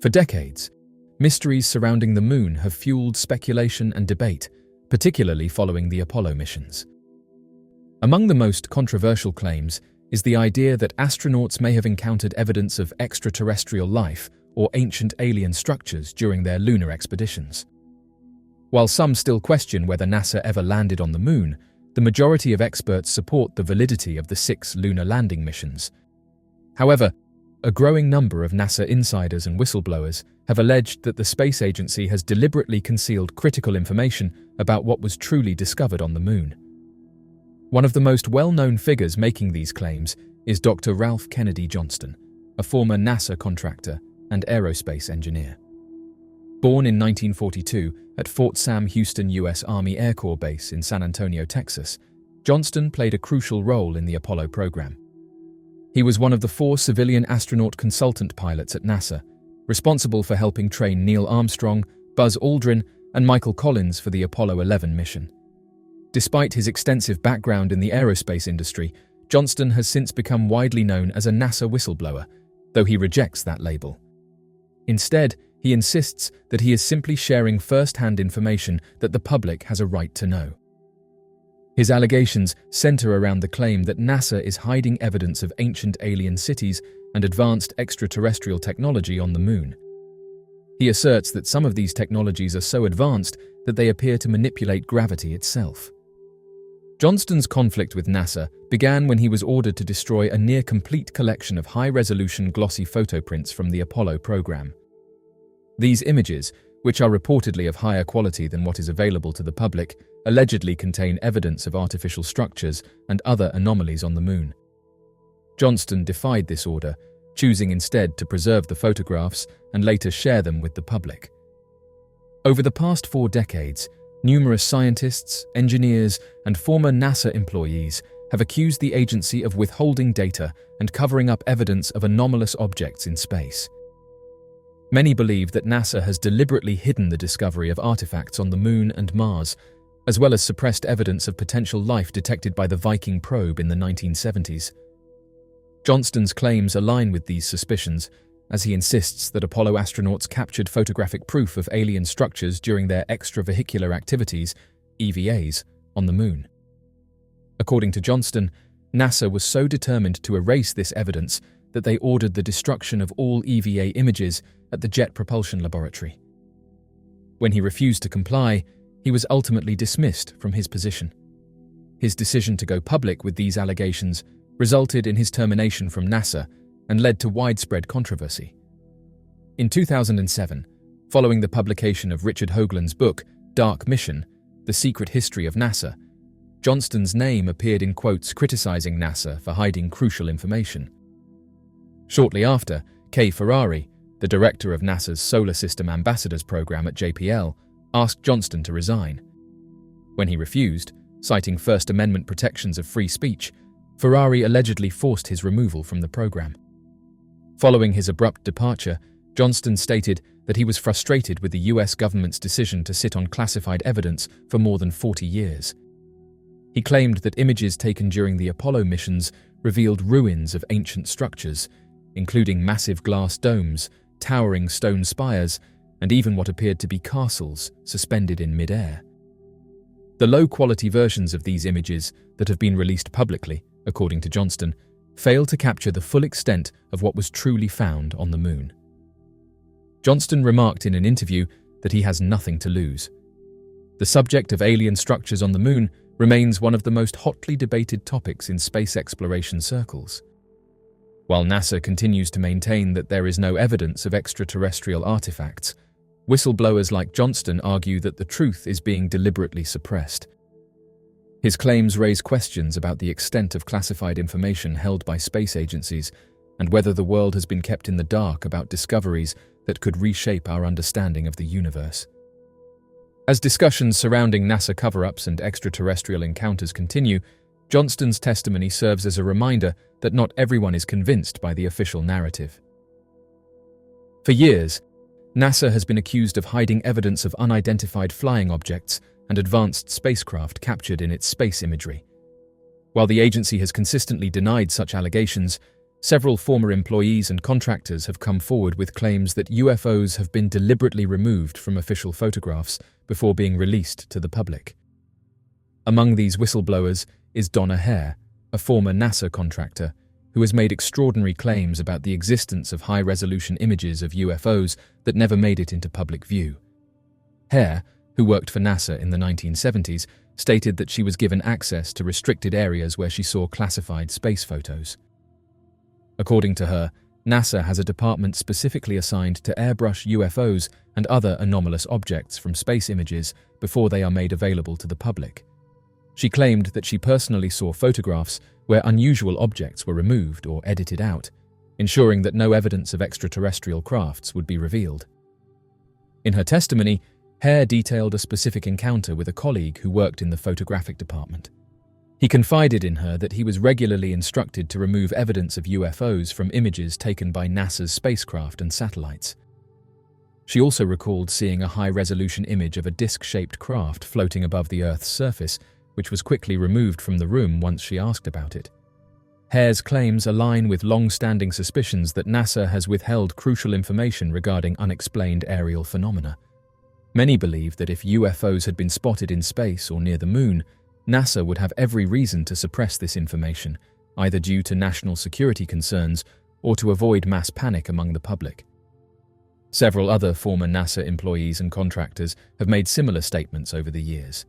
For decades, mysteries surrounding the moon have fueled speculation and debate, particularly following the Apollo missions. Among the most controversial claims is the idea that astronauts may have encountered evidence of extraterrestrial life or ancient alien structures during their lunar expeditions. While some still question whether NASA ever landed on the moon, the majority of experts support the validity of the 6 lunar landing missions. However, a growing number of NASA insiders and whistleblowers have alleged that the space agency has deliberately concealed critical information about what was truly discovered on the moon. One of the most well-known figures making these claims is Dr. Ralph Kennedy Johnston, a former NASA contractor and aerospace engineer. Born in 1942 at Fort Sam Houston U.S. Army Air Corps Base in San Antonio, Texas, Johnston played a crucial role in the Apollo program. He was one of the 4 civilian astronaut consultant pilots at NASA, responsible for helping train Neil Armstrong, Buzz Aldrin, and Michael Collins for the Apollo 11 mission. Despite his extensive background in the aerospace industry, Johnston has since become widely known as a NASA whistleblower, though he rejects that label. Instead, he insists that he is simply sharing first-hand information that the public has a right to know. His allegations center around the claim that NASA is hiding evidence of ancient alien cities and advanced extraterrestrial technology on the moon. He asserts that some of these technologies are so advanced that they appear to manipulate gravity itself. Johnston's conflict with NASA began when he was ordered to destroy a near-complete collection of high-resolution glossy photo prints from the Apollo program. These images, which are reportedly of higher quality than what is available to the public, allegedly contain evidence of artificial structures and other anomalies on the moon. Johnston defied this order, choosing instead to preserve the photographs and later share them with the public. Over the past 4 decades, numerous scientists, engineers, and former NASA employees have accused the agency of withholding data and covering up evidence of anomalous objects in space. Many believe that NASA has deliberately hidden the discovery of artifacts on the Moon and Mars, as well as suppressed evidence of potential life detected by the Viking probe in the 1970s. Johnston's claims align with these suspicions, as he insists that Apollo astronauts captured photographic proof of alien structures during their extravehicular activities, EVAs, on the Moon. According to Johnston, NASA was so determined to erase this evidence that they ordered the destruction of all EVA images at the Jet Propulsion Laboratory. When he refused to comply, he was ultimately dismissed from his position. His decision to go public with these allegations resulted in his termination from NASA and led to widespread controversy. In 2007, following the publication of Richard Hoagland's book, Dark Mission: The Secret History of NASA, Johnston's name appeared in quotes criticizing NASA for hiding crucial information. Shortly after, Kay Ferrari, the director of NASA's Solar System Ambassadors program at JPL, asked Johnston to resign. When he refused, citing First Amendment protections of free speech, Ferrari allegedly forced his removal from the program. Following his abrupt departure, Johnston stated that he was frustrated with the US government's decision to sit on classified evidence for more than 40 years. He claimed that images taken during the Apollo missions revealed ruins of ancient structures, including massive glass domes, towering stone spires, and even what appeared to be castles suspended in mid-air. The low-quality versions of these images that have been released publicly, according to Johnston, fail to capture the full extent of what was truly found on the moon. Johnston remarked in an interview that he has nothing to lose. The subject of alien structures on the moon remains one of the most hotly debated topics in space exploration circles. While NASA continues to maintain that there is no evidence of extraterrestrial artifacts, whistleblowers like Johnston argue that the truth is being deliberately suppressed. His claims raise questions about the extent of classified information held by space agencies and whether the world has been kept in the dark about discoveries that could reshape our understanding of the universe. As discussions surrounding NASA cover-ups and extraterrestrial encounters continue, Johnston's testimony serves as a reminder that not everyone is convinced by the official narrative. For years, NASA has been accused of hiding evidence of unidentified flying objects and advanced spacecraft captured in its space imagery. While the agency has consistently denied such allegations, Several former employees and contractors have come forward with claims that UFOs have been deliberately removed from official photographs before being released to the public. Among these whistleblowers is Donna Hare, a former NASA contractor, who has made extraordinary claims about the existence of high-resolution images of UFOs that never made it into public view. Hare, who worked for NASA in the 1970s, stated that she was given access to restricted areas where she saw classified space photos. According to her, NASA has a department specifically assigned to airbrush UFOs and other anomalous objects from space images before they are made available to the public. She claimed that she personally saw photographs where unusual objects were removed or edited out, ensuring that no evidence of extraterrestrial crafts would be revealed. In her testimony, Hare detailed a specific encounter with a colleague who worked in the photographic department. He confided in her that he was regularly instructed to remove evidence of UFOs from images taken by NASA's spacecraft and satellites. She also recalled seeing a high-resolution image of a disc-shaped craft floating above the Earth's surface, which was quickly removed from the room once she asked about it. Hare's claims align with long-standing suspicions that NASA has withheld crucial information regarding unexplained aerial phenomena. Many believe that if UFOs had been spotted in space or near the moon, NASA would have every reason to suppress this information, either due to national security concerns or to avoid mass panic among the public. Several other former NASA employees and contractors have made similar statements over the years.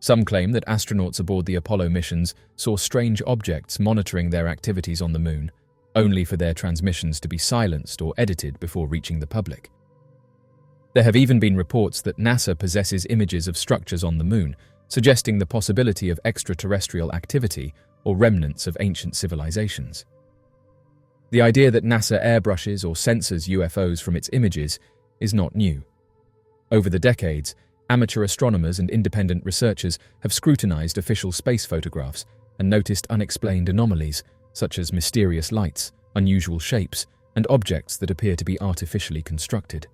Some claim that astronauts aboard the Apollo missions saw strange objects monitoring their activities on the moon, only for their transmissions to be silenced or edited before reaching the public. There have even been reports that NASA possesses images of structures on the moon, suggesting the possibility of extraterrestrial activity or remnants of ancient civilizations. The idea that NASA airbrushes or censors UFOs from its images is not new. Over the decades, amateur astronomers and independent researchers have scrutinized official space photographs and noticed unexplained anomalies, such as mysterious lights, unusual shapes, and objects that appear to be artificially constructed.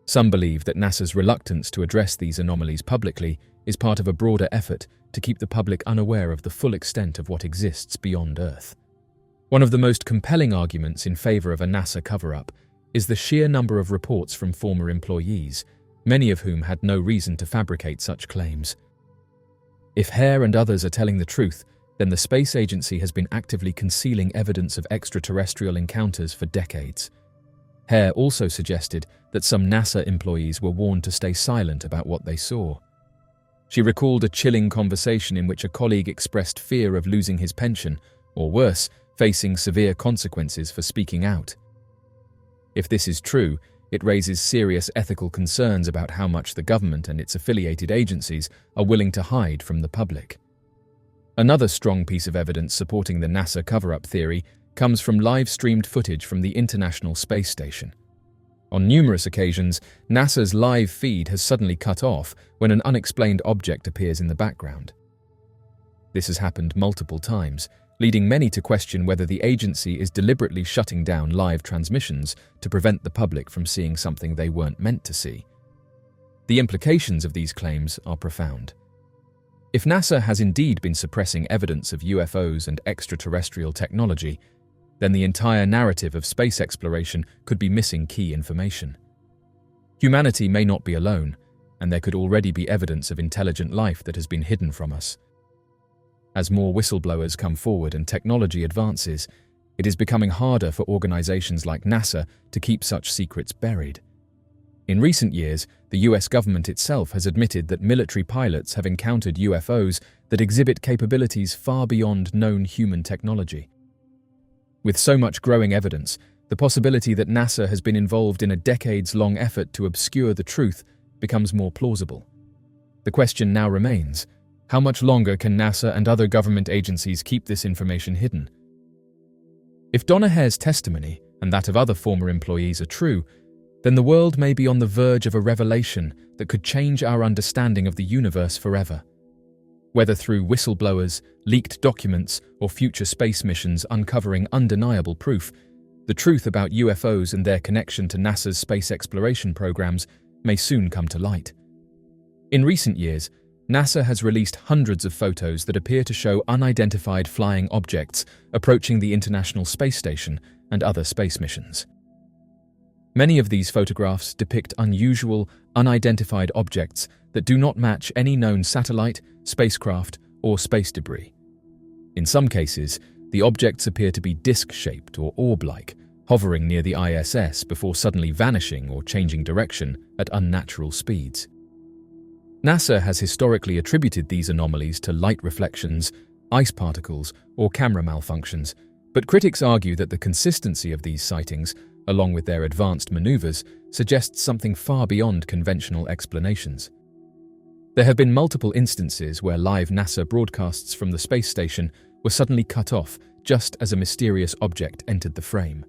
Some believe that NASA's reluctance to address these anomalies publicly is part of a broader effort to keep the public unaware of the full extent of what exists beyond Earth. One of the most compelling arguments in favor of a NASA cover-up is the sheer number of reports from former employees, many of whom had no reason to fabricate such claims. If Hare and others are telling the truth, then the space agency has been actively concealing evidence of extraterrestrial encounters for decades. Hare also suggested that some NASA employees were warned to stay silent about what they saw. She recalled a chilling conversation in which a colleague expressed fear of losing his pension, or worse, facing severe consequences for speaking out. If this is true, it raises serious ethical concerns about how much the government and its affiliated agencies are willing to hide from the public. Another strong piece of evidence supporting the NASA cover-up theory comes from live-streamed footage from the International Space Station. On numerous occasions, NASA's live feed has suddenly cut off when an unexplained object appears in the background. This has happened multiple times, leading many to question whether the agency is deliberately shutting down live transmissions to prevent the public from seeing something they weren't meant to see. The implications of these claims are profound. If NASA has indeed been suppressing evidence of UFOs and extraterrestrial technology, then the entire narrative of space exploration could be missing key information. Humanity may not be alone, and there could already be evidence of intelligent life that has been hidden from us. As more whistleblowers come forward and technology advances, it is becoming harder for organizations like NASA to keep such secrets buried. In recent years, the US government itself has admitted that military pilots have encountered UFOs that exhibit capabilities far beyond known human technology. With so much growing evidence, the possibility that NASA has been involved in a decades-long effort to obscure the truth becomes more plausible. The question now remains: how much longer can NASA and other government agencies keep this information hidden? If Donna Hare's testimony and that of other former employees are true, then the world may be on the verge of a revelation that could change our understanding of the universe forever. Whether through whistleblowers, leaked documents, or future space missions uncovering undeniable proof, the truth about UFOs and their connection to NASA's space exploration programs may soon come to light. In recent years, NASA has released hundreds of photos that appear to show unidentified flying objects approaching the International Space Station and other space missions. Many of these photographs depict unusual, unidentified objects that do not match any known satellite, spacecraft, or space debris. In some cases, the objects appear to be disc-shaped or orb-like, hovering near the ISS before suddenly vanishing or changing direction at unnatural speeds. NASA has historically attributed these anomalies to light reflections, ice particles, or camera malfunctions, but critics argue that the consistency of these sightings, along with their advanced maneuvers, suggests something far beyond conventional explanations. There have been multiple instances where live NASA broadcasts from the space station were suddenly cut off just as a mysterious object entered the frame.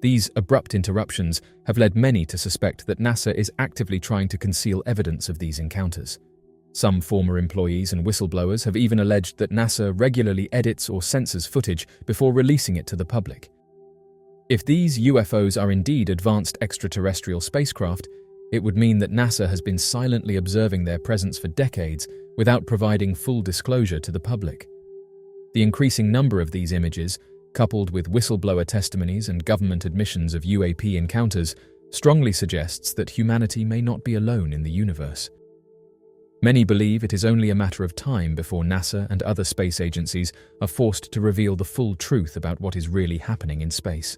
These abrupt interruptions have led many to suspect that NASA is actively trying to conceal evidence of these encounters. Some former employees and whistleblowers have even alleged that NASA regularly edits or censors footage before releasing it to the public. If these UFOs are indeed advanced extraterrestrial spacecraft, it would mean that NASA has been silently observing their presence for decades without providing full disclosure to the public. The increasing number of these images, coupled with whistleblower testimonies and government admissions of UAP encounters, strongly suggests that humanity may not be alone in the universe. Many believe it is only a matter of time before NASA and other space agencies are forced to reveal the full truth about what is really happening in space.